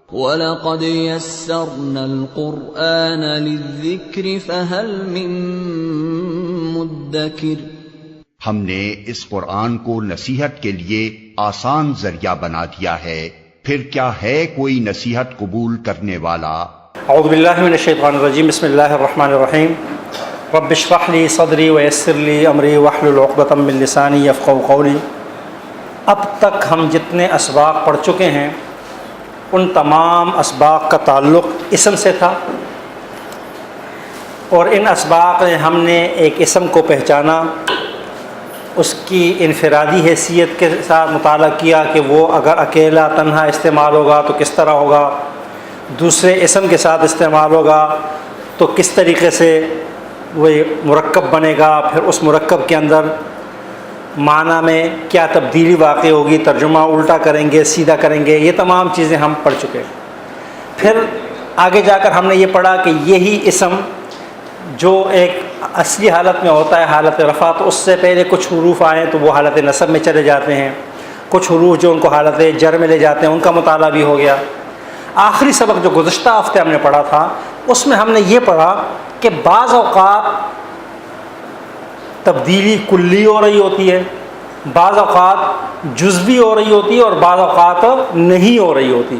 وَلَقَدْ يَسَّرْنَا الْقُرْآنَ لِلذِّكْرِ فَهَلْ مِن مُّدَّكِرٍ۔ ہم نے اس قرآن کو نصیحت کے لیے آسان ذریعہ بنا دیا ہے، پھر کیا ہے کوئی نصیحت قبول کرنے والا؟ اعوذ باللہ من الشیطان الرجیم، بسم اللہ الرحمن الرحیم۔ رب اشرح لی صدری ویسر لی امری واحلل عقدۃ من لسانی یفقہوا قولی۔ اب تک ہم جتنے اسباق پڑھ چکے ہیں ان تمام اسباق کا تعلق اسم سے تھا، اور ان اسباق میں ہم نے ایک اسم کو پہچانا، اس کی انفرادی حیثیت کے ساتھ مطالعہ کیا کہ وہ اگر اکیلا تنہا استعمال ہوگا تو کس طرح ہوگا، دوسرے اسم کے ساتھ استعمال ہوگا تو کس طریقے سے وہ مرکب بنے گا، پھر اس مرکب کے اندر معنی میں کیا تبدیلی واقع ہوگی، ترجمہ الٹا کریں گے سیدھا کریں گے، یہ تمام چیزیں ہم پڑھ چکے۔ پھر آگے جا کر ہم نے یہ پڑھا کہ یہی اسم جو ایک اصلی حالت میں ہوتا ہے حالت رفع، تو اس سے پہلے کچھ حروف آئیں تو وہ حالت نصب میں چلے جاتے ہیں، کچھ حروف جو ان کو حالت جر میں لے جاتے ہیں، ان کا مطالعہ بھی ہو گیا۔ آخری سبق جو گزشتہ ہفتے ہم نے پڑھا تھا اس میں ہم نے یہ پڑھا کہ بعض اوقات تبدیلی کلی ہو رہی ہوتی ہے، بعض اوقات جزوی ہو رہی ہوتی ہے، اور بعض اوقات نہیں ہو رہی ہوتی۔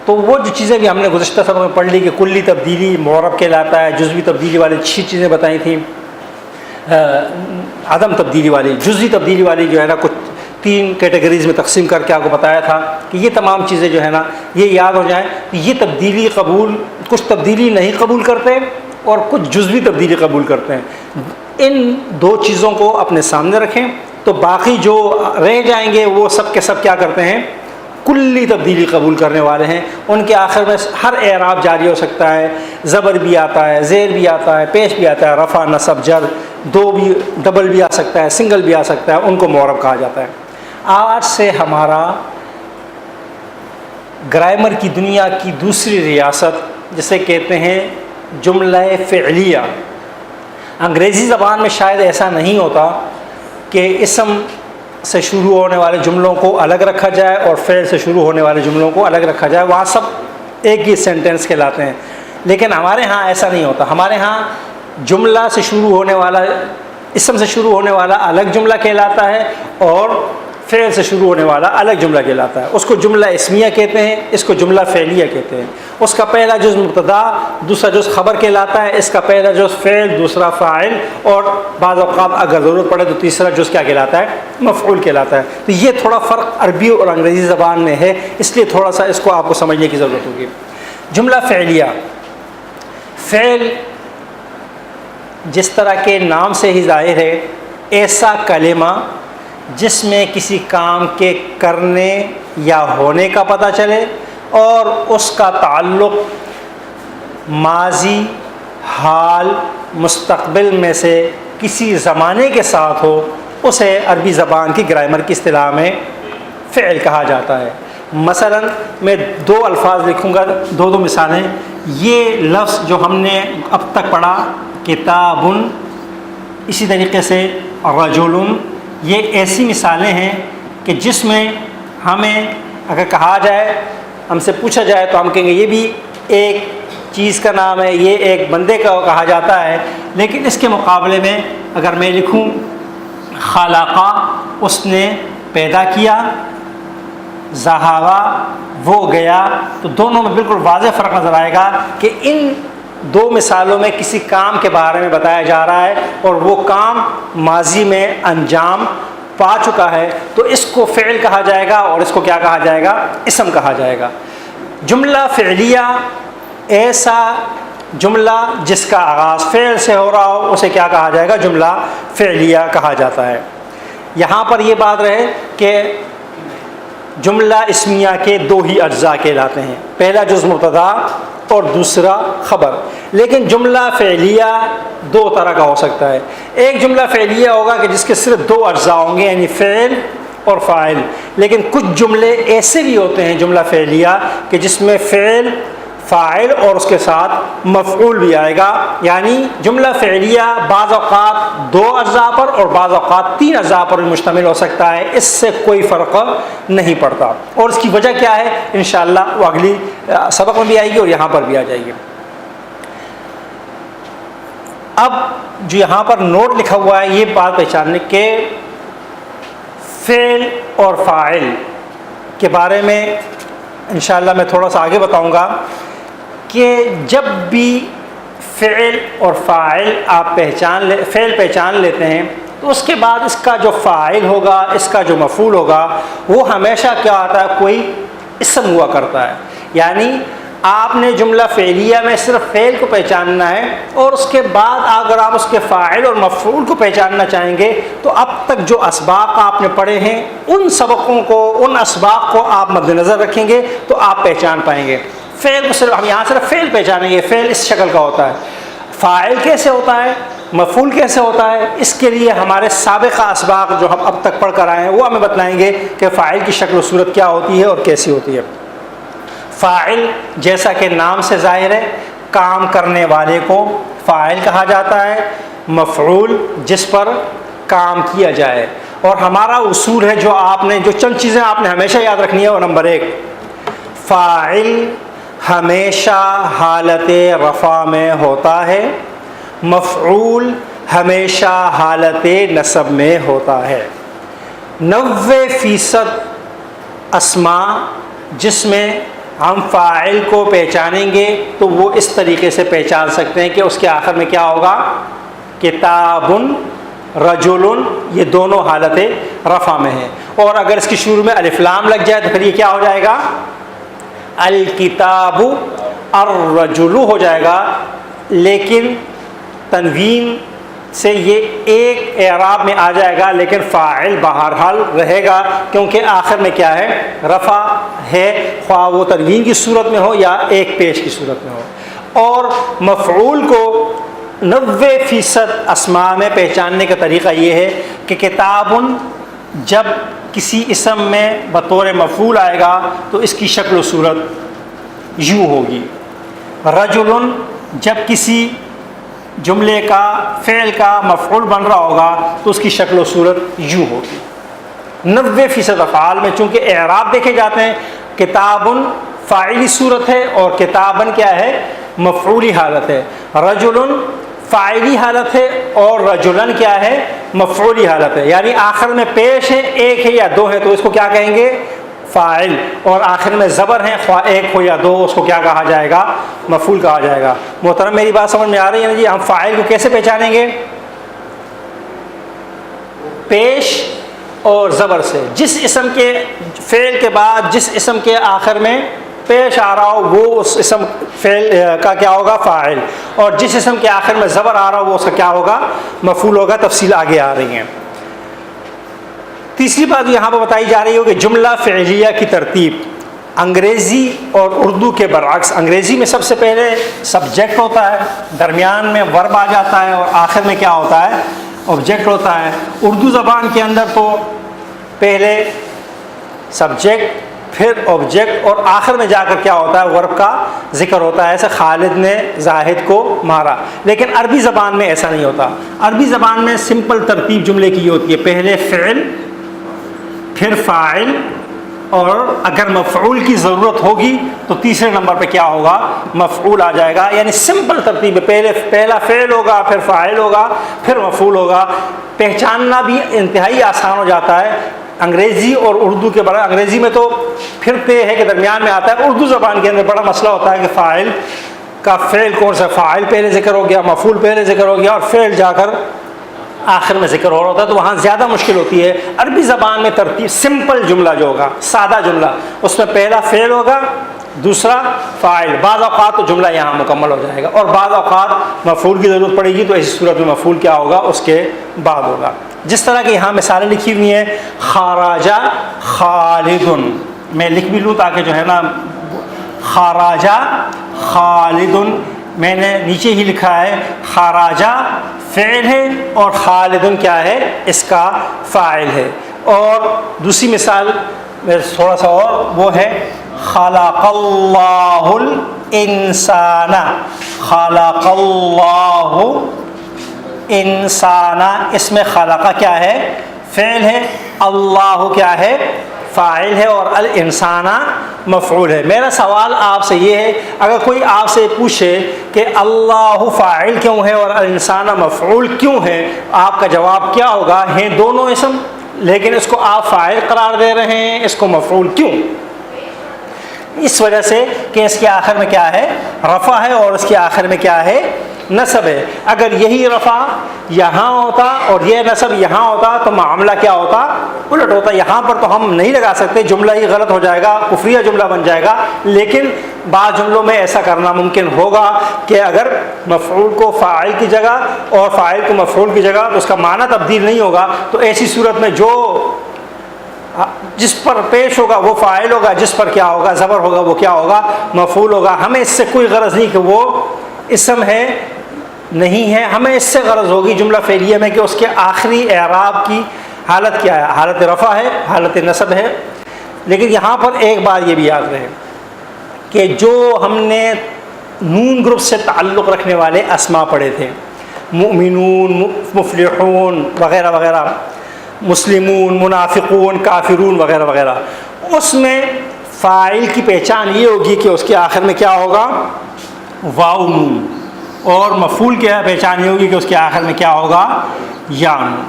تو وہ جو چیزیں بھی ہم نے گزشتہ سبق میں پڑھ لی کہ کلی تبدیلی معرب کہلاتا ہے، جزوی تبدیلی والی 6 چیزیں بتائی تھیں، عدم تبدیلی والی، جزوی تبدیلی والی جو ہے نا کچھ 3 کیٹیگریز میں تقسیم کر کے آپ کو بتایا تھا کہ یہ تمام چیزیں جو ہے نا یہ یاد ہو جائیں کہ یہ تبدیلی قبول، کچھ تبدیلی نہیں قبول کرتے اور کچھ جزوی تبدیلی قبول کرتے ہیں۔ ان 2 چیزوں کو اپنے سامنے رکھیں تو باقی جو رہ جائیں گے وہ سب کے سب کیا کرتے ہیں، کلی تبدیلی قبول کرنے والے ہیں۔ ان کے آخر میں ہر اعراب جاری ہو سکتا ہے، زبر بھی آتا ہے، زیر بھی آتا ہے، پیش بھی آتا ہے، رفع نصب جر 2 بھی، ڈبل بھی آ سکتا ہے، سنگل بھی آ سکتا ہے، ان کو معرب کہا جاتا ہے۔ آج سے ہمارا گرامر کی دنیا کی دوسری ریاست جسے کہتے ہیں جملہ فعلیہ۔ انگریزی زبان میں شاید ایسا نہیں ہوتا کہ اسم سے شروع ہونے والے جملوں کو الگ رکھا جائے اور فعل سے شروع ہونے والے جملوں کو الگ رکھا جائے، وہاں سب ایک ہی سینٹینس کہلاتے ہیں، لیکن ہمارے ہاں ایسا نہیں ہوتا۔ ہمارے ہاں جملہ سے شروع ہونے والا، اسم سے شروع ہونے والا الگ جملہ کہلاتا ہے اور فعل سے شروع ہونے والا الگ جملہ کہلاتا ہے۔ اس کو جملہ اسمیہ کہتے ہیں، اس کو جملہ فعلیہ کہتے ہیں۔ اس کا پہلا جز مبتدا، دوسرا جز خبر کہلاتا ہے، اس کا پہلا جز فعل، دوسرا فاعل، اور بعض اوقات اگر ضرورت پڑے تو تیسرا جز کیا کہلاتا ہے، مفعول کہلاتا ہے۔ تو یہ تھوڑا فرق عربی اور انگریزی زبان میں ہے، اس لیے تھوڑا سا اس کو آپ کو سمجھنے کی ضرورت ہوگی۔ جملہ فعلیہ، فعل جس طرح کے نام سے ہی ظاہر ہے، ایسا کلمہ جس میں کسی کام کے کرنے یا ہونے کا پتہ چلے اور اس کا تعلق ماضی، حال، مستقبل میں سے کسی زمانے کے ساتھ ہو، اسے عربی زبان کی گرامر کی اصطلاح میں فعل کہا جاتا ہے۔ مثلا میں 2 الفاظ لکھوں گا، 2 مثالیں۔ یہ لفظ جو ہم نے اب تک پڑھا کتاب، اسی طریقے سے رجل، یہ ایسی مثالیں ہیں کہ جس میں ہمیں اگر کہا جائے، ہم سے پوچھا جائے تو ہم کہیں گے یہ بھی ایک چیز کا نام ہے، یہ ایک بندے کا کہا جاتا ہے، لیکن اس کے مقابلے میں اگر میں لکھوں خلقہ، اس نے پیدا کیا، ذہبہ، وہ گیا، تو دونوں میں بالکل واضح فرق نظر آئے گا کہ ان 2 مثالوں میں کسی کام کے بارے میں بتایا جا رہا ہے اور وہ کام ماضی میں انجام پا چکا ہے، تو اس کو فعل کہا جائے گا اور اس کو کیا کہا جائے گا، اسم کہا جائے گا۔ جملہ فعلیہ، ایسا جملہ جس کا آغاز فعل سے ہو رہا ہو، اسے کیا کہا جائے گا، جملہ فعلیہ کہا جاتا ہے۔ یہاں پر یہ بات رہے کہ جملہ اسمیہ کے 2 ہی اجزاء کہلاتے ہیں، پہلا جز مبتدا اور دوسرا خبر، لیکن جملہ فعلیہ 2 طرح کا ہو سکتا ہے۔ ایک جملہ فعلیہ ہوگا کہ جس کے صرف 2 اجزاء ہوں گے، یعنی فعل اور فاعل، لیکن کچھ جملے ایسے بھی ہوتے ہیں جملہ فعلیہ کہ جس میں فعل، فاعل اور اس کے ساتھ مفعول بھی آئے گا، یعنی جملہ فعلیہ بعض اوقات 2 اجزاء پر اور بعض اوقات 3 اجزاء پر بھی مشتمل ہو سکتا ہے، اس سے کوئی فرق نہیں پڑتا۔ اور اس کی وجہ کیا ہے انشاءاللہ وہ اگلی سبق میں بھی آئے گی اور یہاں پر بھی آ جائے گی۔ اب جو یہاں پر نوٹ لکھا ہوا ہے یہ بات پہچاننے کہ فعل اور فاعل کے بارے میں انشاءاللہ میں تھوڑا سا آگے بتاؤں گا کہ جب بھی فعل اور فاعل آپ فعل پہچان لیتے ہیں تو اس کے بعد اس کا جو فاعل ہوگا، اس کا جو مفعول ہوگا، وہ ہمیشہ کیا آتا ہے، کوئی اسم ہوا کرتا ہے۔ یعنی آپ نے جملہ فعلیہ میں صرف فعل کو پہچاننا ہے، اور اس کے بعد اگر آپ اس کے فاعل اور مفعول کو پہچاننا چاہیں گے تو اب تک جو اسباق آپ نے پڑھے ہیں ان سبقوں کو، ان اسباق کو آپ مد نظر رکھیں گے تو آپ پہچان پائیں گے۔ فعل کو صرف ہم یہاں صرف فعل پہچانیں گے، فعل اس شکل کا ہوتا ہے، فاعل کیسے ہوتا ہے، مفعول کیسے ہوتا ہے، اس کے لیے ہمارے سابقہ اسباق جو ہم اب تک پڑھ کر آئے ہیں وہ ہمیں بتلائیں گے کہ فاعل کی شکل و صورت کیا ہوتی ہے اور کیسی ہوتی ہے۔ فاعل جیسا کہ نام سے ظاہر ہے، کام کرنے والے کو فاعل کہا جاتا ہے، مفعول جس پر کام کیا جائے۔ اور ہمارا اصول ہے جو آپ نے، جو چند چیزیں آپ نے ہمیشہ یاد رکھنی ہے، وہ نمبر 1، فاعل ہمیشہ حالت رفع میں ہوتا ہے، مفعول ہمیشہ حالت نصب میں ہوتا ہے۔ 90% اسماء جس میں ہم فاعل کو پہچانیں گے تو وہ اس طریقے سے پہچان سکتے ہیں کہ اس کے آخر میں کیا ہوگا، کتاب، رجل، یہ دونوں حالت رفع میں ہیں۔ اور اگر اس کی شروع میں الف لام لگ جائے تو پھر یہ کیا ہو جائے گا، الکتاب الرجل ہو جائے گا، لیکن تنوین سے یہ ایک اعراب میں آ جائے گا، لیکن فاعل بہرحال رہے گا کیونکہ آخر میں کیا ہے، رفع ہے، خواہ وہ تنوین کی صورت میں ہو یا ایک پیش کی صورت میں ہو۔ اور مفعول کو 90% اسماء میں پہچاننے کا طریقہ یہ ہے کہ کتاب جب کسی اسم میں بطور مفعول آئے گا تو اس کی شکل و صورت یوں ہوگی، رجل جب کسی جملے کا، فعل کا مفعول بن رہا ہوگا تو اس کی شکل و صورت یوں ہوگی۔ 90% افعال میں چونکہ اعراب دیکھے جاتے ہیں، کتاب فاعلی صورت ہے اور کتابن کیا ہے، مفعولی حالت ہے، رجل فاعلی حالت ہے اور رجلن کیا ہے، مفعولی حالت ہے۔ یعنی آخر میں پیش ہے، ایک ہے یا دو ہے تو اس کو کیا کہیں گے، فاعل، اور آخر میں زبر ہیں، خواہ ایک ہو یا دو، اس کو کیا کہا جائے گا، مفعول کہا جائے گا۔ محترم میری بات سمجھ میں آ رہی ہے نا جی؟ ہم فاعل کو کیسے پہچانیں گے، پیش اور زبر سے۔ جس اسم کے فعل کے بعد جس اسم کے آخر میں پیش آ رہا ہو وہ اس اسم فعل کا کیا ہوگا، فاعل، اور جس اسم کے آخر میں زبر آ رہا ہو وہ اس کا کیا ہوگا، مفعول ہوگا۔ تفصیل آگے آ رہی ہیں۔ تیسری بات یہاں پہ بتائی جا رہی ہے کہ جملہ فعلیہ کی ترتیب انگریزی اور اردو کے برعکس، انگریزی میں سب سے پہلے سبجیکٹ ہوتا ہے، درمیان میں ورب آ جاتا ہے اور آخر میں کیا ہوتا ہے، آبجیکٹ ہوتا ہے۔ اردو زبان کے اندر تو پہلے سبجیکٹ، پھر آبجیکٹ اور آخر میں جا کر کیا ہوتا ہے، ورب کا ذکر ہوتا ہے۔ ایسے خالد نے زاہد کو مارا، لیکن عربی زبان میں ایسا نہیں ہوتا۔ عربی زبان میں سمپل ترتیب جملے کی یہ ہوتی ہے، پہلے فعل، پھر فاعل، اور اگر مفعول کی ضرورت ہوگی تو تیسرے نمبر پہ کیا ہوگا، مفعول آ جائے گا۔ یعنی سمپل ترتیب ہے، پہلا فعل ہوگا، پھر فاعل ہوگا، پھر مفعول ہوگا۔ پہچاننا بھی انتہائی آسان ہو جاتا ہے انگریزی اور اردو کے بارے۔ انگریزی میں تو پھر طے ہے کہ درمیان میں آتا ہے، اردو زبان کے اندر بڑا مسئلہ ہوتا ہے کہ فاعل کا فعل کون سا، فاعل پہلے ذکر ہو گیا، مفعول پہلے ذکر ہو گیا اور فعل جا کر آخر میں ذکر ہو رہا ہوتا ہے، تو وہاں زیادہ مشکل ہوتی ہے۔ عربی زبان میں ترتیب سمپل جملہ جو ہوگا، سادہ جملہ، اس میں پہلا فعل ہوگا، دوسرا فاعل، بعض اوقات تو جملہ یہاں مکمل ہو جائے گا، اور بعض اوقات مفعول کی ضرورت پڑے گی تو ایسی صورت میں مفعول کیا ہوگا، اس کے بعد ہوگا۔ جس طرح کہ یہاں مثالیں لکھی ہوئی ہیں، خراجہ خالدن، میں لکھ بھی لوں تاکہ جو ہے نا، خراجہ خالدن، میں نے نیچے ہی لکھا ہے، خراجہ فعل ہے اور خالدن کیا ہے، اس کا فاعل ہے۔ اور دوسری مثال تھوڑا سا اور، وہ ہے خلق اللہ الانسان، خلق اللہ انسان، اس میں خلق کیا ہے، فعل ہے، اللہ کیا ہے، فاعل ہے اور الانسان مفعول ہے۔ میرا سوال آپ سے یہ ہے، اگر کوئی آپ سے پوچھے کہ اللہ فاعل کیوں ہے اور الانسان مفعول کیوں ہے، آپ کا جواب کیا ہوگا؟ ہیں دونوں اسم، لیکن اس کو آپ فاعل قرار دے رہے ہیں، اس کو مفعول کیوں؟ اس وجہ سے کہ اس کے آخر میں کیا ہے؟ رفع ہے، اور اس کے آخر میں کیا ہے؟ نصب ہے۔ اگر یہی رفع یہاں ہوتا اور یہ نصب یہاں ہوتا تو معاملہ کیا ہوتا؟ الٹ ہوتا۔ یہاں پر تو ہم نہیں لگا سکتے، جملہ ہی غلط ہو جائے گا، کفریہ جملہ بن جائے گا، لیکن بعض جملوں میں ایسا کرنا ممکن ہوگا کہ اگر مفعول کو فاعل کی جگہ اور فاعل کو مفعول کی جگہ تو اس کا معنی تبدیل نہیں ہوگا، تو ایسی صورت میں جو جس پر پیش ہوگا وہ فاعل ہوگا، جس پر کیا ہوگا؟ زبر ہوگا، وہ کیا ہوگا؟ مفعول ہوگا۔ ہمیں اس سے کوئی غرض نہیں کہ وہ اسم ہے نہیں ہے، ہمیں اس سے غرض ہوگی جملہ فعلیہ میں کہ اس کے آخری اعراب کی حالت کیا ہے، حالت رفع ہے، حالت نصب ہے۔ لیکن یہاں پر ایک بات یہ بھی یاد رہے کہ جو ہم نے نون گروپ سے تعلق رکھنے والے اسما پڑھے تھے، مؤمنون، مفلحون وغیرہ وغیرہ، مسلمون، منافقون، کافرون وغیرہ وغیرہ، اس میں فاعل کی پہچان یہ ہوگی کہ اس کے آخر میں کیا ہوگا؟ واو نون، اور مفعول کی پہچان یہ ہوگی کہ اس کے آخر میں کیا ہوگا؟ یا نون۔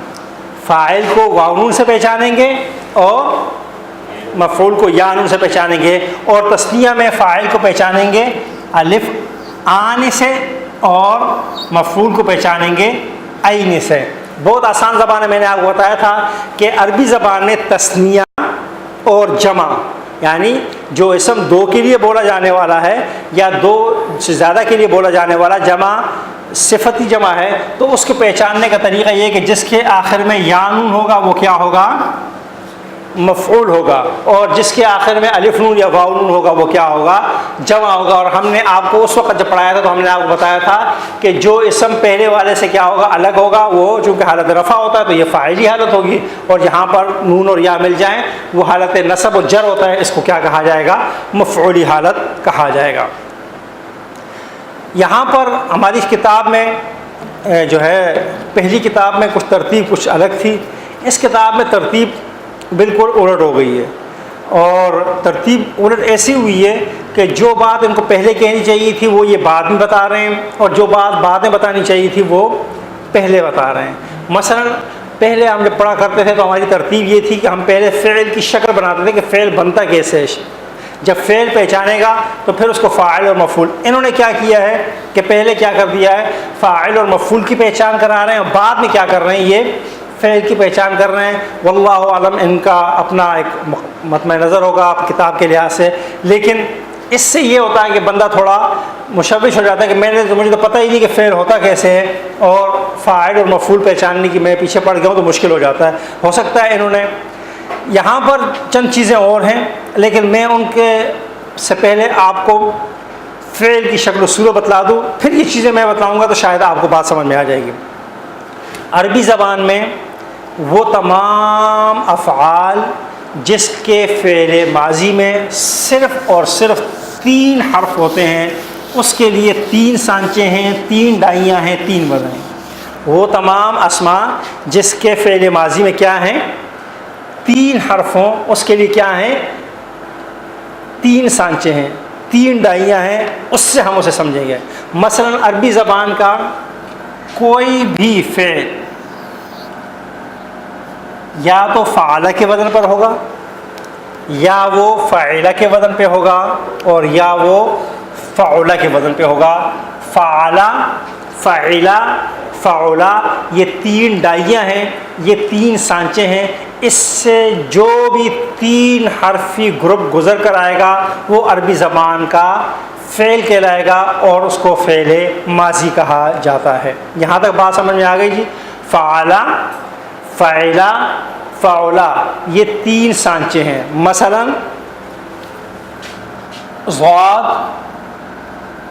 فاعل کو واو نون سے پہچانیں گے اور مفعول کو یا نون سے پہچانیں گے، اور تثنیہ میں فاعل کو پہچانیں گے الف آن سے اور مفعول کو پہچانیں گے عین سے۔ بہت آسان زبان ہے، میں نے آپ کو بتایا تھا کہ عربی زبان نے تثنیہ اور جمع، یعنی جو اسم دو کے لیے بولا جانے والا ہے یا دو سے زیادہ کے لیے بولا جانے والا جمع صفتی جمع ہے، تو اس کو پہچاننے کا طریقہ یہ ہے کہ جس کے آخر میں یا نون ہوگا وہ کیا ہوگا؟ مفعول ہوگا، اور جس کے آخر میں الف نون یا واو نون ہوگا وہ کیا ہوگا؟ جمع ہوگا۔ اور ہم نے آپ کو اس وقت جب پڑھایا تھا تو ہم نے آپ کو بتایا تھا کہ جو اسم پہلے والے سے کیا ہوگا؟ الگ ہوگا، وہ چونکہ حالت رفع ہوتا ہے تو یہ فاعلی حالت ہوگی، اور جہاں پر نون اور یا مل جائیں وہ حالت نصب و جر ہوتا ہے، اس کو کیا کہا جائے گا؟ مفعولی حالت کہا جائے گا۔ یہاں پر ہماری کتاب میں جو ہے پہلی کتاب میں کچھ ترتیب کچھ الگ تھی، اس کتاب میں ترتیب بالکل الٹ ہو گئی ہے، اور ترتیب الٹ ایسی ہوئی ہے کہ جو بات ان کو پہلے کہنی چاہیے تھی وہ یہ بعد میں بتا رہے ہیں، اور جو بات بعد میں بتانی چاہیے تھی وہ پہلے بتا رہے ہیں۔ مثلا پہلے ہم جب پڑھا کرتے تھے تو ہماری ترتیب یہ تھی کہ ہم پہلے فعل کی شکل بناتے تھے کہ فعل بنتا کیسے ہے، جب فعل پہچانے گا تو پھر اس کو فاعل اور مفعول۔ انہوں نے کیا کیا ہے کہ پہلے کیا کر دیا ہے؟ فاعل اور مفعول کی پہچان کرا رہے ہیں، اور بعد میں کیا کر رہے ہیں؟ یہ فعل کی پہچان کر رہے ہیں۔ واللہ عالم، ان کا اپنا ایک مطمع نظر ہوگا آپ کتاب کے لحاظ سے، لیکن اس سے یہ ہوتا ہے کہ بندہ تھوڑا مشوش ہو جاتا ہے کہ مجھے تو پتہ ہی نہیں کہ فعل ہوتا کیسے ہے، اور فاعل اور مفعول پہچاننے کی میں پیچھے پڑ گیا ہوں تو مشکل ہو جاتا ہے۔ ہو سکتا ہے انہوں نے یہاں پر چند چیزیں اور ہیں، لیکن میں ان کے سے پہلے آپ کو فعل کی شکل و صورت بتلا دوں، پھر یہ چیزیں میں بتلاؤں گا تو شاید آپ کو بات سمجھ میں آ جائے گی۔ عربی زبان میں وہ تمام افعال جس کے فعل ماضی میں صرف اور صرف 3 حرف ہوتے ہیں، اس کے لیے 3 سانچے ہیں، 3 ڈائیاں ہیں، 3 وزن ہیں۔ وہ تمام اسماء جس کے فعل ماضی میں کیا ہیں؟ 3 حرفوں، اس کے لیے کیا ہیں؟ 3 سانچے ہیں، 3 ڈائیاں ہیں، اس سے ہم اسے سمجھیں گے۔ مثلا عربی زبان کا کوئی بھی فعل یا تو فعل کے وزن پر ہوگا، یا وہ فعل کے وزن پہ ہوگا، اور یا وہ فعل کے وزن پہ ہوگا۔ فعل، فعل، فعل، یہ 3 ڈائیاں ہیں، یہ 3 سانچے ہیں۔ اس سے جو بھی 3 حرفی گروپ گزر کر آئے گا وہ عربی زبان کا فعل کہلائے گا، اور اس کو فعل ماضی کہا جاتا ہے۔ یہاں تک بات سمجھ میں آ گئی جی؟ فعل، فعل، فعل، یہ 3 سانچے ہیں۔ مثلا ضاد،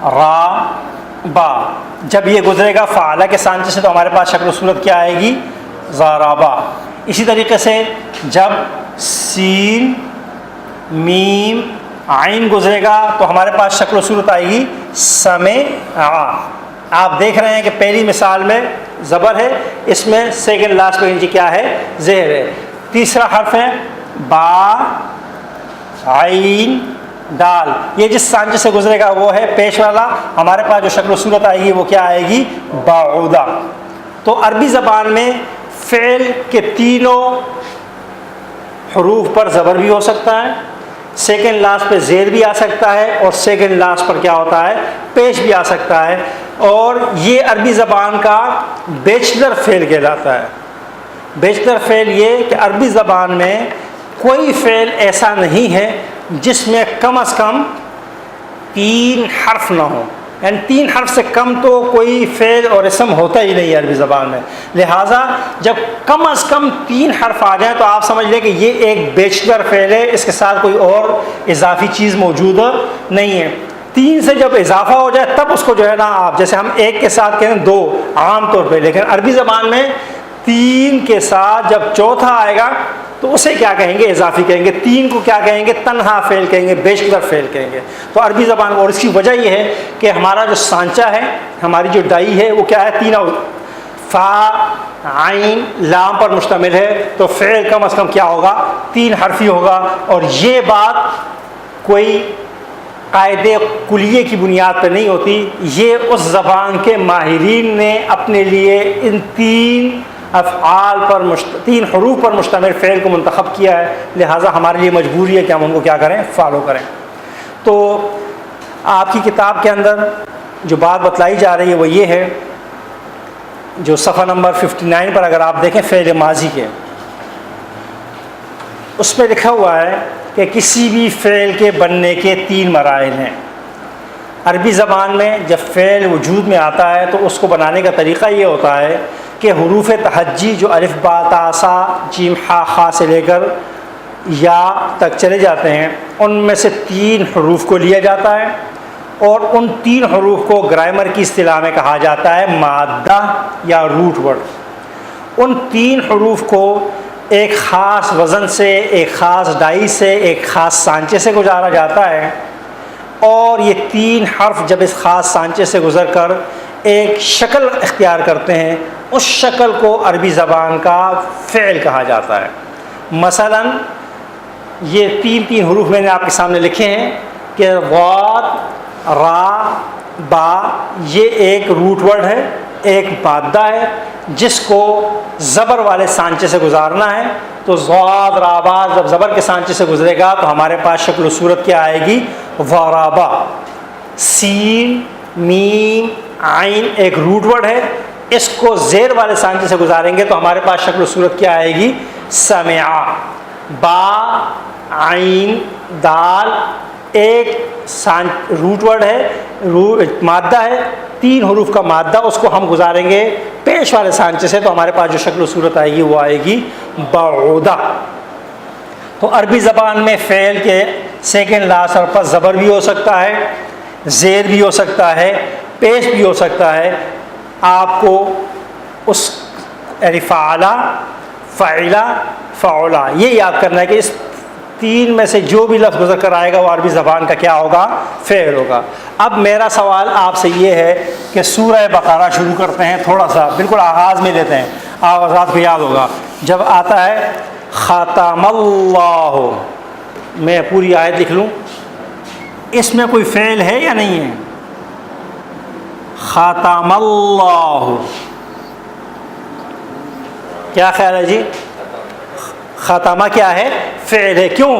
را، با، جب یہ گزرے گا فعل کے سانچے سے تو ہمارے پاس شکل و صورت کیا آئے گی؟ ضربا۔ اسی طریقے سے جب سین، میم، عین گزرے گا تو ہمارے پاس شکل و صورت آئے گی سمع۔ آپ دیکھ رہے ہیں کہ پہلی مثال میں زبر ہے، اس میں سیکنڈ لاسٹ پہ نیچے کیا ہے؟ زہر ہے۔ تیسرا حرف ہے با عین دال، یہ جس سانچے سے گزرے گا وہ ہے پیش والا. ہمارے پاس جو شکل و صورت آئے گی وہ کیا آئے گی؟ بعودا. تو عربی زبان میں فعل کے تینوں حروف پر زبر بھی ہو سکتا ہے، سیکنڈ لاسٹ پہ زیر بھی آ سکتا ہے، اور سیکنڈ لاسٹ پر کیا ہوتا ہے؟ پیش بھی آ سکتا ہے. اور یہ عربی زبان کا بیچلر فعل کہلاتا ہے. بیچلر فعل یہ کہ عربی زبان میں کوئی فعل ایسا نہیں ہے جس میں کم از کم 3 حرف نہ ہوں، یعنی 3 حرف سے کم تو کوئی فعل اور اسم ہوتا ہی نہیں ہے عربی زبان میں. لہٰذا جب کم از کم 3 حرف آ جائیں تو آپ سمجھ لیں کہ یہ ایک بیچلر فعل ہے، اس کے ساتھ کوئی اور اضافی چیز موجود نہیں ہے. 3 سے جب اضافہ ہو جائے تب اس کو جو ہے نا آپ، جیسے ہم 1 کے ساتھ کہیں 2 عام طور پہ، لیکن عربی زبان میں 3 کے ساتھ جب چوتھا آئے گا تو اسے کیا کہیں گے؟ اضافی کہیں گے. 3 کو کیا کہیں گے؟ تنہا فعل کہیں گے، بیچلر فعل کہیں گے. تو عربی زبان میں، اور اس کی وجہ یہ ہے کہ ہمارا جو سانچہ ہے، ہماری جو ڈائی ہے وہ کیا ہے؟ تینوں فا عین لام پر مشتمل ہے. تو فعل کم از کم کیا ہوگا؟ 3 حرفی ہوگا. اور یہ بات کوئی قاعدے کلیے کی بنیاد پہ نہیں ہوتی، یہ اس زبان کے ماہرین نے اپنے لیے ان 3 افعال پر 3 حروف پر مشتمل فعل کو منتخب کیا ہے. لہٰذا ہمارے لیے مجبوری ہے کہ ہم ان کو کیا کریں؟ فالو کریں. تو آپ کی کتاب کے اندر جو بات بتلائی جا رہی ہے وہ یہ ہے، جو صفحہ نمبر 59 پر اگر آپ دیکھیں فعل ماضی کے، اس پہ لکھا ہوا ہے کہ کسی بھی فعل کے بننے کے 3 مراحل ہیں. عربی زبان میں جب فعل وجود میں آتا ہے تو اس کو بنانے کا طریقہ یہ ہوتا ہے کہ حروف تہجی جو الف با تا سا جیم ہا خا سے لے کر یا تک چلے جاتے ہیں، ان میں سے 3 حروف کو لیا جاتا ہے، اور ان 3 حروف کو گرامر کی اصطلاح میں کہا جاتا ہے مادہ یا روٹ ورڈ. ان 3 حروف کو ایک خاص وزن سے، ایک خاص ڈائی سے، ایک خاص سانچے سے گزارا جاتا ہے، اور یہ 3 حرف جب اس خاص سانچے سے گزر کر ایک شکل اختیار کرتے ہیں، اس شکل کو عربی زبان کا فعل کہا جاتا ہے. مثلا یہ 3 حروف میں نے آپ کے سامنے لکھے ہیں کہ ضاد، را، با، یہ ایک روٹ ورڈ ہے، ایک مادہ ہے جس کو زبر والے سانچے سے گزارنا ہے. تو ضاد را با جب زبر کے سانچے سے گزرے گا تو ہمارے پاس شکل و صورت کیا آئے گی؟ ضربا. سین، میم، عین ایک روٹ ورڈ ہے، اس کو زیر والے سانچے سے گزاریں گے تو ہمارے پاس شکل و صورت کیا آئے گی؟ سمع. با، عین، دال ایک روٹ ورڈ ہے، مادہ ہے، 3 حروف کا مادہ، اس کو ہم گزاریں گے پیش والے سانچے سے تو ہمارے پاس جو شکل و صورت آئے گی وہ آئے گی بعودہ. تو عربی زبان میں فعل کے سیکنڈ لاسٹ حرف پر زبر بھی ہو سکتا ہے، زیر بھی ہو سکتا ہے، پیش بھی ہو سکتا ہے. آپ کو اس یعنی فعلا، فعلا، فعلا یہ یاد کرنا ہے کہ اس 3 میں سے جو بھی لفظ گزر کر آئے گا وہ عربی زبان کا کیا ہوگا؟ فعل ہوگا. اب میرا سوال آپ سے یہ ہے کہ سورہ بقرہ شروع کرتے ہیں، تھوڑا سا بالکل آغاز میں لیتے ہیں. آپ حضرات کو یاد ہوگا جب آتا ہے ختم اللہ، میں پوری آیت لکھ لوں، اس میں کوئی فعل ہے یا نہیں ہے؟ ختم اللہ، کیا خیال ہے جی؟ ختمہ کیا ہے؟ فعل ہے. کیوں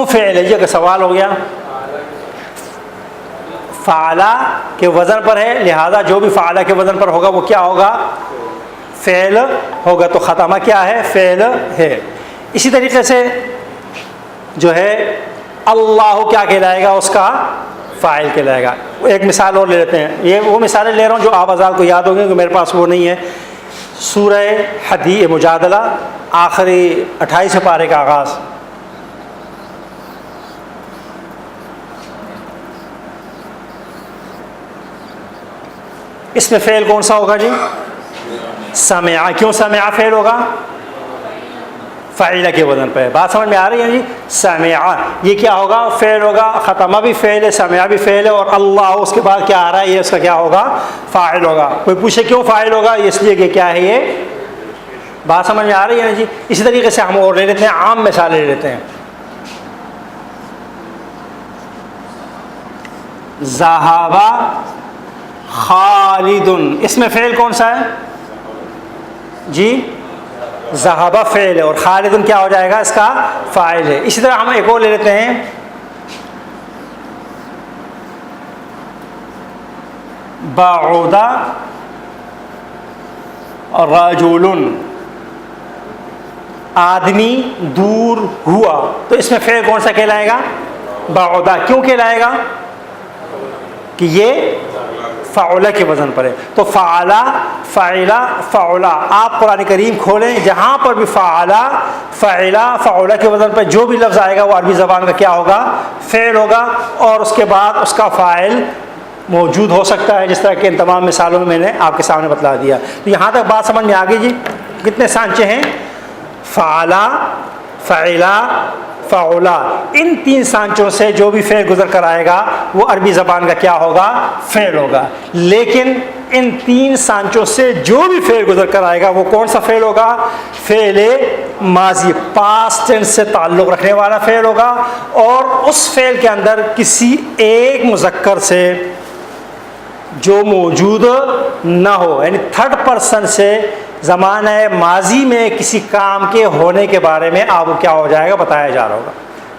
فعل ہے؟ یہ کہ سوال ہو گیا. فعلا کے وزن پر ہے، لہذا جو بھی فعلا کے وزن پر ہوگا وہ کیا ہوگا؟ فعل ہوگا. تو ختمہ کیا ہے؟ فعل ہے. اسی طریقے سے جو ہے اللہ کیا کہلائے گا؟ اس کا فاعل کہلائے گا. ایک مثال اور لے لیتے ہیں، یہ وہ مثالیں لے رہا ہوں جو آپ حضرات کو یاد ہوں گے کہ میرے پاس وہ نہیں ہے. سورہ حدید مجادلہ آخری 28 پارے کا آغاز. اس میں فعل کون سا ہوگا جی؟ سمع. کیوں سمع فعل ہوگا؟ فاعلہ کے وزن پہ. بات سمجھ میں آ رہی ہے جی؟ سمع یہ کیا ہوگا؟ فعل ہوگا. ختمہ بھی فعل ہے، سمع بھی فعل ہے، اور اللہ اس کے بعد کیا آ رہا ہے؟ یہ اس کا کیا ہوگا؟ فاعل ہوگا. کوئی پوچھے کیوں فاعل ہوگا؟ اس لیے کہ کیا ہے؟ بات سمجھ میں آ رہی ہے نا جی؟ اسی طریقے سے ہم اور لے لیتے ہیں، عام مثالیں لے لیتے ہیں. ذہب خالد، اس میں فعل کون سا ہے جی؟ ذہب فعل ہے اور خالد کیا ہو جائے گا؟ اس کا فاعل ہے. اسی طرح ہم ایک اور لے لیتے ہیں، بعد رجل، آدمی دور ہوا. تو اس میں فعل کون سا کہلائے گا؟ بعد. کیوں کہلائے گا؟ کہ یہ فعلا کے وزن پر ہے. تو فعلا، فعلا، فعلا، آپ قرآن کریم کھولیں، جہاں پر بھی فعلا، فعلا، فعلا کے وزن پر جو بھی لفظ آئے گا وہ عربی زبان کا کیا ہوگا؟ فعل ہوگا، اور اس کے بعد اس کا فاعل موجود ہو سکتا ہے، جس طرح کہ ان تمام مثالوں میں میں نے آپ کے سامنے بتلا دیا. تو یہاں تک بات سمجھ میں آ گئی جی؟ کتنے سانچے ہیں؟ فعلا، فعلا، فعلا. ان تین سانچوں سے جو بھی فعل گزر کر آئے گا وہ عربی زبان کا کیا ہوگا؟ فعل ہوگا. لیکن ان تین سانچوں سے جو بھی فعل گزر کر آئے گا وہ کون سا فعل ہوگا؟ فعل ماضی، پاسٹ ٹینس سے تعلق رکھنے والا فعل ہوگا، اور اس فعل کے اندر کسی ایک مذکر سے جو موجود نہ ہو، یعنی تھرڈ پرسن سے زمانہ ماضی میں کسی کام کے ہونے کے بارے میں آپ کو کیا ہو جائے گا؟ بتایا جا رہا ہوگا.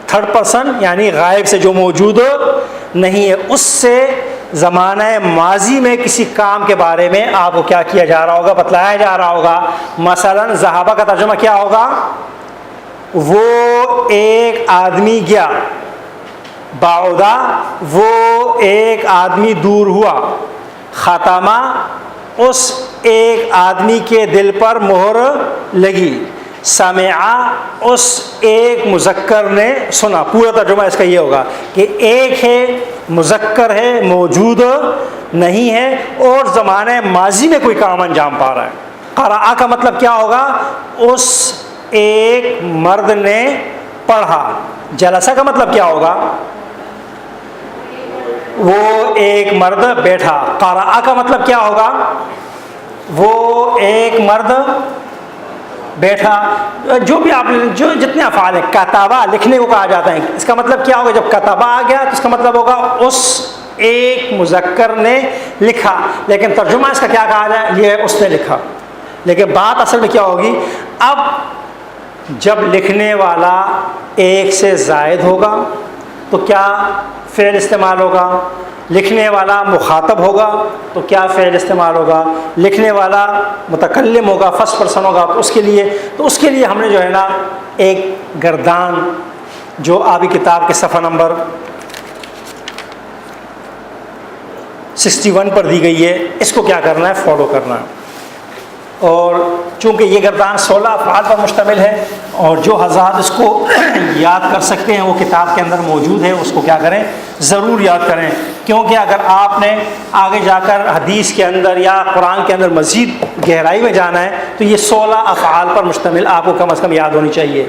تھرڈ پرسن یعنی غائب سے جو موجود نہیں ہے، اس سے زمانہ ماضی میں کسی کام کے بارے میں آپ کو کیا کیا جا رہا ہوگا؟ بتلایا جا رہا ہوگا. مثلا ذہابہ کا ترجمہ کیا ہوگا؟ وہ ایک آدمی گیا. بعودا، وہ ایک آدمی دور ہوا. ختمہ، اس ایک آدمی کے دل پر مہر لگی. سمعا، اس ایک مذکر نے سنا. پورا ترجمہ اس کا یہ ہوگا کہ ایک ہے، مذکر ہے، موجود نہیں ہے، اور زمانہ ماضی میں کوئی کام انجام پا رہا ہے. قرأ کا مطلب کیا ہوگا؟ اس ایک مرد نے پڑھا. جلسہ کا مطلب کیا ہوگا؟ وہ ایک مرد بیٹھا. قرأ کا مطلب کیا ہوگا؟ وہ ایک مرد بیٹھا. جو بھی آپ جو جتنے افعال ہیں، کتابہ لکھنے کو کہا جاتا ہے، اس کا مطلب کیا ہوگا؟ جب کتابہ آ گیا تو اس کا مطلب ہوگا اس ایک مذکر نے لکھا. لیکن ترجمہ اس کا کیا کہا جائے؟ یہ اس نے لکھا. لیکن بات اصل میں کیا ہوگی؟ اب جب لکھنے والا ایک سے زائد ہوگا تو کیا فعل استعمال ہوگا؟ لکھنے والا مخاطب ہوگا تو کیا فعل استعمال ہوگا؟ لکھنے والا متکلم ہوگا، فرسٹ پرسن ہوگا. تو اس کے لیے ہم نے جو ہے نا ایک گردان جو آپ کی کتاب کے صفحہ نمبر 61 پر دی گئی ہے، اس کو کیا کرنا ہے؟ فالو کرنا ہے. اور چونکہ یہ گردان 16 افعال پر مشتمل ہے، اور جو حضرات اس کو یاد کر سکتے ہیں وہ کتاب کے اندر موجود ہے، اس کو کیا کریں؟ ضرور یاد کریں. کیونکہ اگر آپ نے آگے جا کر حدیث کے اندر یا قرآن کے اندر مزید گہرائی میں جانا ہے تو یہ 16 افعال پر مشتمل آپ کو کم از کم یاد ہونی چاہیے.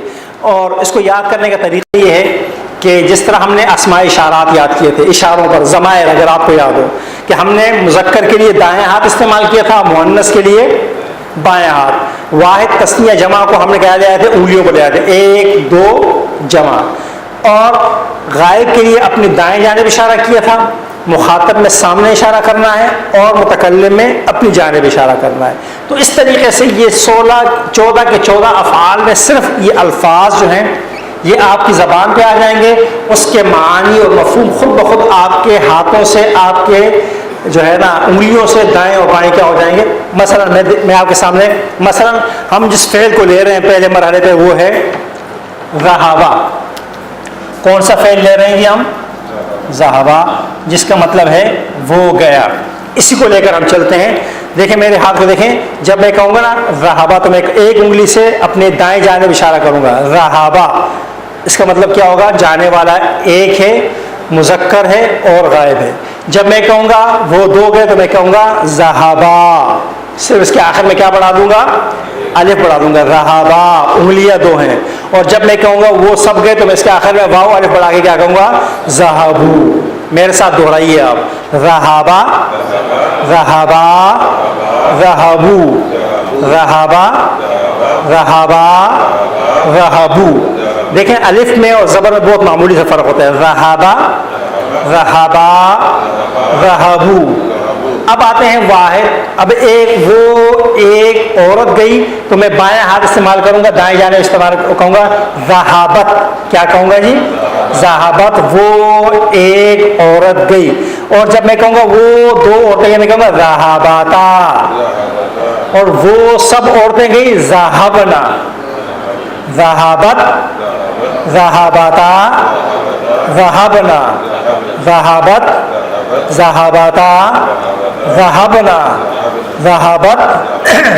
اور اس کو یاد کرنے کا طریقہ یہ ہے کہ جس طرح ہم نے اسماء اشارات یاد کیے تھے، اشاروں پر ضمائر، اگر آپ کو یاد ہو کہ ہم نے مذکر کے لیے دائیں ہاتھ استعمال کیا تھا، مؤنث کے لیے بائیں ہاتھ. واحد تثنیہ جمع کو ہم نے کیا لے آئے تھے؟ انگلیوں کو لے آئے تھے، 1 2 جمع. اور غائب کے لیے اپنی دائیں جانب اشارہ کیا تھا، مخاطب میں سامنے اشارہ کرنا ہے اور متکلم میں اپنی جانب اشارہ کرنا ہے. تو اس طریقے سے یہ 14 کے 14 افعال میں صرف یہ الفاظ جو ہیں یہ آپ کی زبان پہ آ جائیں گے. اس کے معانی اور مفہوم خود بخود آپ کے ہاتھوں سے، آپ کے جو ہے نا انگلیوں سے دائیں اور بائیں کیا ہو جائیں گے. مثلا میں آپ کے سامنے مثلا ہم جس فعل کو لے رہے ہیں پہلے مرحلے پہ وہ ہے ذہابہ. کون سا فعل لے رہے ہیں ہم؟ ذہابہ، جس کا مطلب ہے وہ گیا. اسی کو لے کر ہم چلتے ہیں. دیکھیں میرے ہاتھ کو دیکھیں، جب میں کہوں گا نا ذہابہ تو میں ایک انگلی سے اپنے دائیں جانب اشارہ کروں گا. ذہابہ اس کا مطلب کیا ہوگا؟ جانے والا ایک ہے، مذکر ہے اور غائب ہے. جب میں کہوں گا وہ 2 گئے تو میں کہوں گا ذہابا، صرف اس کے آخر میں کیا بڑھا دوں گا؟ الف بڑھا دوں گا. ذہابا، انگلیاں 2 ہیں. اور جب میں کہوں گا وہ سب گئے تو میں اس کے آخر میں واو الف بڑھا کے کیا کہوں گا؟ ذہبو. میرے ساتھ دہرائیے آپ، ذہابا، ذہابا، ذہبو، ذہابا، رہبا رہبو. دیکھیں الف میں اور زبر میں بہت معمولی سے فرق ہوتا ہے. رہبا رہبا رہبو. اب آتے ہیں واحد. اب ایک عورت گئی تو میں بائیں ہاتھ استعمال کروں گا, دائیں جانب استعمال کہوں گا ذہابت. کیا کہوں گا جی؟ ذہابت. وہ ایک عورت گئی. اور جب میں کہوں گا وہ دو عورتیں, میں کہوں گا ذہاباتا. اور وہ سب عورتیں گئی ذہبنا. ذہابت ذہاباتا ذہبنا. ذہابت ذہاباتا ذہبنا. ذہابت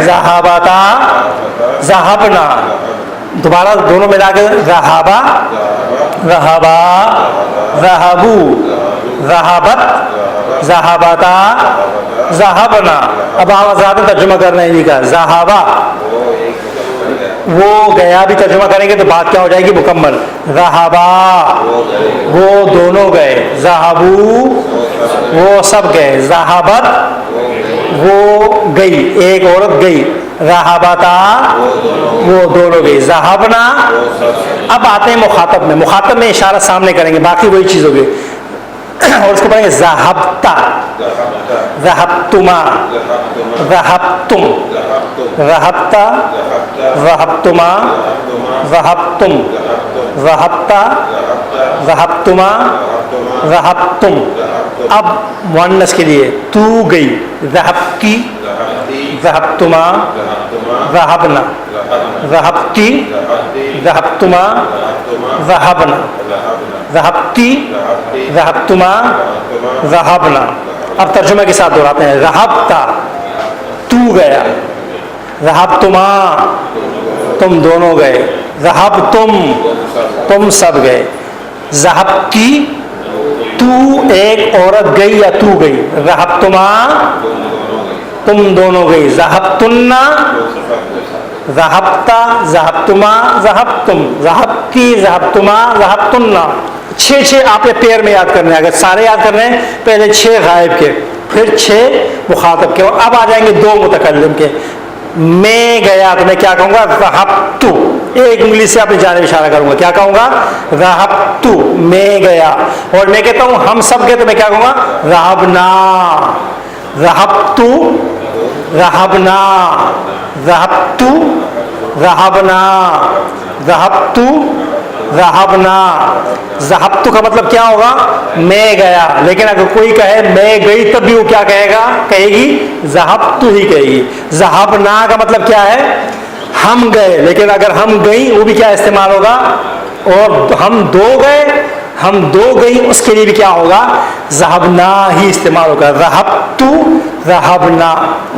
ذہاباتا ذہبنا. دوبارہ دونوں ملا کے ذہابا ذہبا ذہبو. ذہابت ذہاباتا ذہبنا. اب آپ زیادہ ترجمہ کر رہے ہیں جی کا. ذہابا وہ گیا بھی ترجمہ کریں گے تو بات کیا ہو جائے گی مکمل. ذہابا وہ دونوں گئے. ذہبو وہ سب گئے. ذہابت وہ گئی, ایک عورت گئی. ذہابتا وہ دونوں گئی. ذہبنا. اب آتے ہیں مخاطب میں. مخاطب میں اشارہ سامنے کریں گے, باقی وہی چیز ہوگی. اور اس کو پڑھیں گے ذہبتا ذہبتما ذہبتم ذہبتا ذہبتما ذہبتم ذہبتا ذہبتما ذہبتم. اب مؤنث کے لیے تو گئی. ذہبتی ذہبتما ذہبنا. ذہبتی ذہبتما ذہبنا. ذہبتی ذہبتما ذہبنا. اب ترجمہ کے ساتھ دہراتے ہیں. ذہبتا تو گیا. ذہبتما تم دونوں گئے. ذہبتم تم سب گئے. ذہبتی تو ایک عورت گئی یا تو گئی. ذہبتما تم دونوں گئی. ذہبتن ذہبتا ذہبتما ذہبتم. ذہبتی ذہبتما ذہبتن. 6 آپ نے پیر میں یاد کرنے ہیں. اگر سارے یاد کرنے ہیں پہلے 6 غائب کے, پھر 6 مخاطب کے, اور اب آ جائیں گے 2 متکلم کے. میں گیا تو میں کیا کہوں گا؟ ذہبتو. ایک انگلی سے اپنی جانب اشارہ کروں گا. کیا کہوں گا؟ ذہبتو میں گیا. اور میں کہتا ہوں ہم سب گئے تو میں کیا کہوں گا؟ ذہبنا. ذہبتو ذہبنا ذہبتو ذہبنا ذہبتو ذہبنا. ذہبتو کا مطلب کیا ہوگا؟ میں گیا. لیکن اگر کوئی کہے میں گئی تب بھی وہ کیا کہے گا؟ کہے گی ذہبتو ہی کہے گی. ذہبنا کا مطلب کیا ہے؟ ہم گئے. لیکن اگر ہم گئیں وہ بھی کیا استعمال ہوگا؟ اور ہم 2 گئے, ہم 2 گئیں, اس کے لیے بھی کیا ہوگا؟ ذہبنا ہی استعمال ہوگا. ذہبتو ذہبنا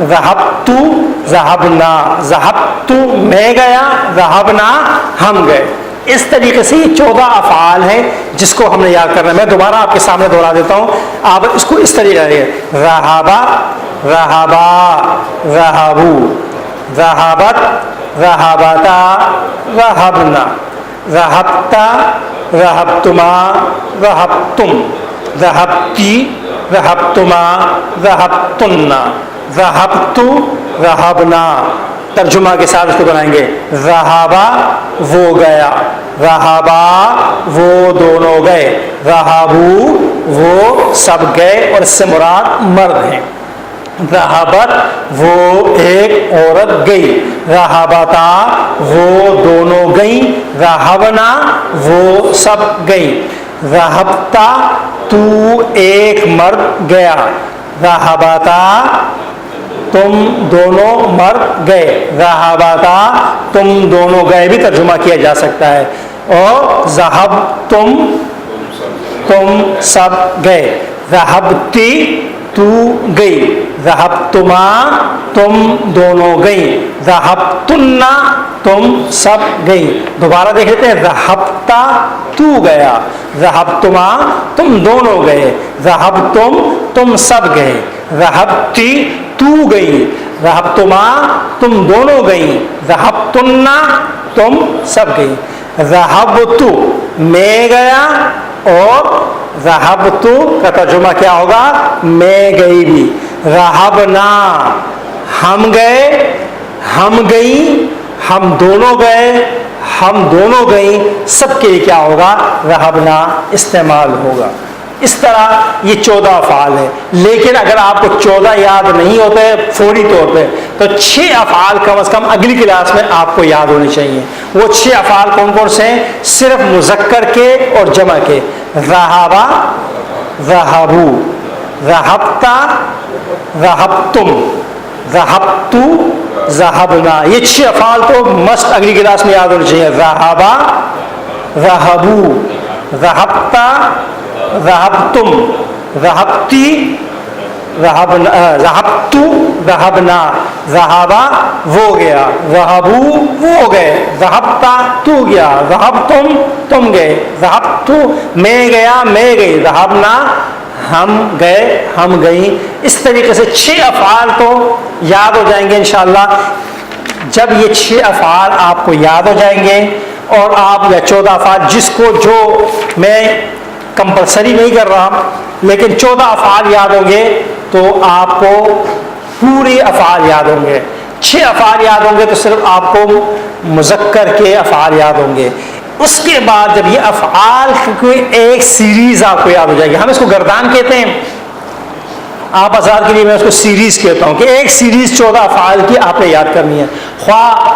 ذہبتو ذہبنا. ذہبتو میں گیا, ذہبنا ہم گئے. اس طریقے سے یہ 14 افعال ہیں جس کو ہم نے یاد کرنا ہے. میں دوبارہ آپ کے سامنے دہرا دیتا ہوں, آپ اس کو اس طریقے سے رہابا رہابا رہابو. رہابت رہابتا رہبنا. رہبتا رہبتما رہبتم. رہبتی رہبتما رہبتن. رہبتو رہبنا. ترجمہ کے ساتھ اس کو بنائیں گے. رہابا وہ گیا. رہابا وہ دونوں گئے. رہابو وہ سب گئے, اور اس سے مراد مرد ہیں. رہابت وہ ایک عورت گئی. رہابتا وہ دونوں گئیں. رہبنا وہ سب گئیں. رہبتا تو ایک مرد گیا. رہبتا تم دونوں مرد گئے. رہبتا تم دونوں گئے بھی ترجمہ کیا جا سکتا ہے. اور ذہب تم سب گئے. ذہبتی تو گئی. ذہبتما تم دونوں گئیں. ذہبتن تم سب گئیں. دوبارہ دیکھ لیتے ہیں. ذہبتا تو گیا. ذہبتما تم دونوں گئے. ذہبتم تم سب گئے. ذہبتی تو گئی. ذہبتما تم دونوں گئیں. ذہبتن تم سب گئیں. ذہبتو میں گیا, اور ذہبتو کا ترجمہ کیا ہوگا؟ میں گئی بھی. رہبنا ہم گئے, ہم گئیں, ہم دونوں گئے، ہم دونوں گئیں، سب کے لیے کیا ہوگا؟ رہبنا استعمال ہوگا۔ اس طرح یہ 14 افعال ہیں، لیکن اگر آپ کو 14 یاد نہیں ہوتے فوری طور پہ تو 6 افعال کم از کم اگلی کلاس میں آپ کو یاد ہونے چاہیے۔ وہ 6 افعال کون کون سے ہیں؟ صرف مذکر کے اور جمع کے۔ رہبا، رہبو، رہبتا، رہبتم، رہبتو، رہبنا، یہ 6 افعال تو مست اگلی کلاس میں یاد ہونے چاہیے۔ رہبا، رہبو، رہبتا، رہبتم، رہبتی، رہبنا، رہبتو، رہبنا، رہبا وہ گیا، رہبو وہ گئے، رہبتا تو گیا، رہبتم تم گئے، رہبتو میں گیا میں گئی، رہبنا ہم گئے ہم گئیں۔ اس طریقے سے 6 افعال تو یاد ہو جائیں گے انشاءاللہ۔ جب یہ 6 افعال آپ کو یاد ہو جائیں گے اور آپ یا 14 افعال، جس کو جو میں کمپلسری نہیں کر رہا لیکن 14 افعال یاد ہوں گے تو آپ کو پورے افعال یاد ہوں گے۔ 6 افعال یاد ہوں گے تو صرف آپ کو مذکر کے افعال یاد ہوں گے۔ اس کے بعد جب یہ افعال کی کوئی ایک سیریز آپ کو یاد ہو جائے گی، ہم اس کو گردان کہتے ہیں، آپ آزاد کے لیے میں اس کو سیریز کہتا ہوں کہ ایک سیریز 14 افعال کی آپ نے یاد کرنی ہے۔ خواہ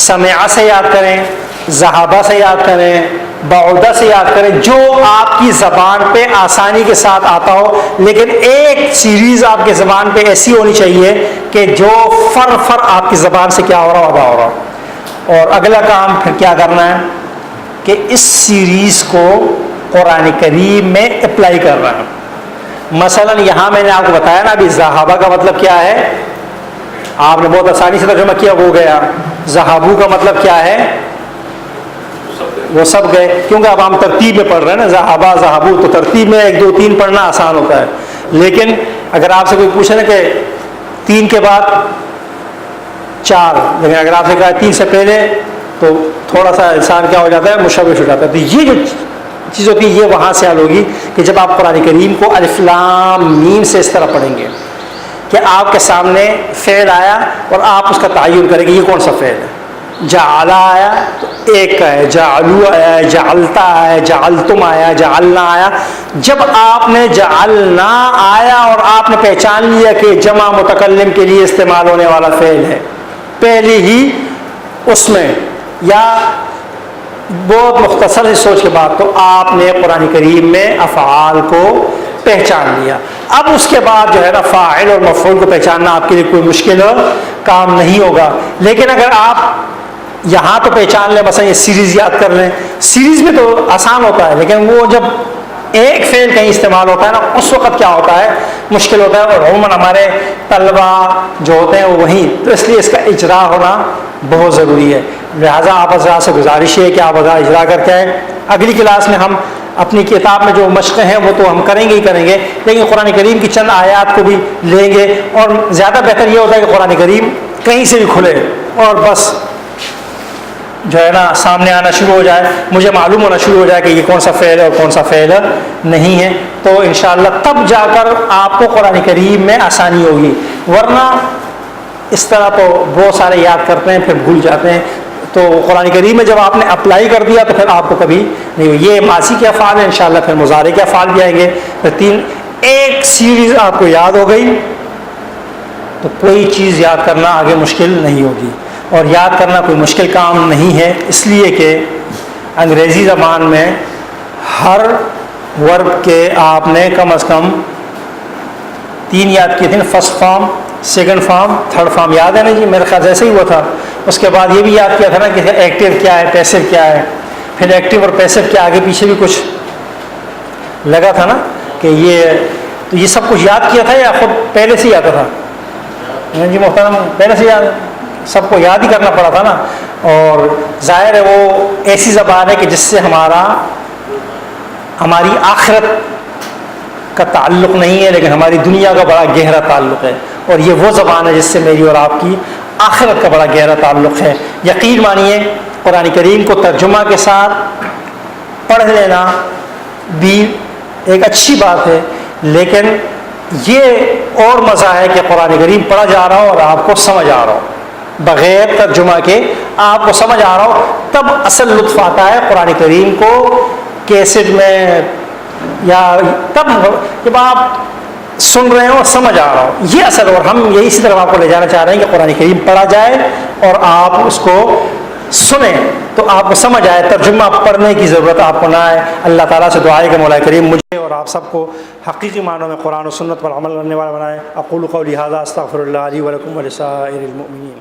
سمعہ سے یاد کریں، ذہابہ سے یاد کریں، بعودہ سے یاد کریں، جو آپ کی زبان پہ آسانی کے ساتھ آتا ہو، لیکن ایک سیریز آپ کی زبان پہ ایسی ہونی چاہیے کہ جو فر آپ کی زبان سے کیا ہو رہا ادا ہو رہا۔ اور اگلا کام پھر کیا کرنا ہے کہ اس سیریز کو قرآن کریم میں اپلائی کرنا ہے۔ مثلا یہاں میں نے آپ کو بتایا نا ابھی ذہابہ کا مطلب کیا ہے، آپ نے بہت آسانی سے ترجمہ کیا، وہ گیا۔ ذہابو کا مطلب کیا ہے؟ وہ سب گئے، کیونکہ اب ہم ترتیب میں پڑھ رہے ہیں نا، ذہابہ ذہابو، تو ترتیب میں 1 2 3 پڑھنا آسان ہوتا ہے۔ لیکن اگر آپ سے کوئی پوچھے نا کہ 3 کے بعد 4، لیکن اگر آپ نے کہا 3 سے پہلے، تو تھوڑا سا انسان کیا ہو جاتا ہے، مشوش ہو جاتا ہے۔ تو یہ جو چیز ہوتی ہے یہ وہاں سے حل ہوگی کہ جب آپ قرآن کریم کو الف لام میم سے اس طرح پڑھیں گے کہ آپ کے سامنے فعل آیا اور آپ اس کا تعین کریں گے یہ کون سا فعل ہے۔ جعلا آیا تو ایک کا ہے، جعلو آیا، جعلتا آیا، جعلتم آیا، جعلنا آیا۔ جب آپ نے جعلنا آیا اور آپ نے پہچان لیا کہ جمع متکلم کے لیے استعمال ہونے والا فعل ہے پہلے ہی اس میں، یا بہت مختصر سی سوچ کے بعد، تو آپ نے قرآن کریم میں افعال کو پہچان لیا۔ اب اس کے بعد جو ہے نا فاعل اور مفعول کو پہچاننا آپ کے لیے کوئی مشکل کام نہیں ہوگا۔ لیکن اگر آپ یہاں تو پہچان لیں، مثلا یہ سیریز یاد کر لیں، سیریز میں تو آسان ہوتا ہے، لیکن وہ جب ایک فعل کہیں استعمال ہوتا ہے نا اس وقت کیا ہوتا ہے، مشکل ہوتا ہے۔ اور عموماً ہمارے طلبہ جو ہوتے ہیں وہ وہیں، تو اس لیے اس کا اجرا ہونا بہت ضروری ہے۔ لہٰذا آپ حضرات سے گزارش ہے کہ آپ حضرات اجرا کر کے آئیں۔ اگلی کلاس میں ہم اپنی کتاب میں جو مشقیں ہیں وہ تو ہم کریں گے ہی کریں گے، لیکن قرآن کریم کی چند آیات کو بھی لیں گے، اور زیادہ بہتر یہ ہوتا ہے کہ قرآن کریم کہیں سے بھی کھلے اور بس جو ہے نا سامنے آنا شروع ہو جائے، مجھے معلوم ہونا شروع ہو جائے کہ یہ کون سا فعل ہے اور کون سا فعل نہیں ہے، تو انشاءاللہ تب جا کر آپ کو قرآن کریم میں آسانی ہوگی۔ ورنہ اس طرح تو بہت سارے یاد کرتے ہیں پھر بھول جاتے ہیں۔ تو قرآن کریم میں جب آپ نے اپلائی کر دیا تو پھر آپ کو کبھی نہیں ہوئی۔ یہ ماضی کے افعال ہیں، انشاءاللہ پھر مضارع کے افعال بھی آئیں گے، پھر 3 ایک سیریز آپ کو یاد ہو گئی تو کوئی چیز یاد کرنا آگے مشکل نہیں ہوگی۔ اور یاد کرنا کوئی مشکل کام نہیں ہے، اس لیے کہ انگریزی زبان میں ہر ورب کے آپ نے کم از کم 3 یاد کیے تھے، first form, second form, third form, یاد ہے نا جی؟ میرے خیال ایسے ہی ہوا تھا۔ اس کے بعد یہ بھی یاد کیا تھا نا کہ ایکٹیو کیا ہے، پیسو کیا ہے، پھر ایکٹیو اور پیسو کے آگے پیچھے بھی کچھ لگا تھا نا کہ تو یہ سب کچھ یاد کیا تھا یا خود پہلے سے یاد تھا؟ جی محترم، پہلے سے یاد، سب کو یاد ہی کرنا پڑا تھا نا۔ اور ظاہر ہے وہ ایسی زبان ہے کہ جس سے ہماری آخرت کا تعلق نہیں ہے، لیکن ہماری دنیا کا بڑا گہرا تعلق ہے، اور یہ وہ زبان ہے جس سے میری اور آپ کی آخرت کا بڑا گہرا تعلق ہے۔ یقین مانیے قرآن کریم کو ترجمہ کے ساتھ پڑھ لینا بھی ایک اچھی بات ہے، لیکن یہ اور مزہ ہے کہ قرآن کریم پڑھا جا رہا ہو اور آپ کو سمجھ آ رہا ہو۔ بغیر ترجمہ کے آپ کو سمجھ آ رہا ہو، تب اصل لطف آتا ہے قرآن کریم کو کیسٹ میں، یا تب جب آپ سن رہے ہو سمجھ آ رہا ہو، یہ اصل. اور ہم یہی اسی طرح آپ کو لے جانا چاہ رہے ہیں کہ قرآن کریم پڑھا جائے اور آپ اس کو سنیں تو آپ کو سمجھ آئے، ترجمہ پڑھنے کی ضرورت آپ کو نہ آئے. اللہ تعالیٰ سے دعا ہے کہ مولا کریم مجھے اور آپ سب کو حقیقی معنوں میں قرآن و سنت پر عمل کرنے والا بنائے. اقول قولی ھذا استغفر اللہ لی ولکم ولسائر المؤمنین.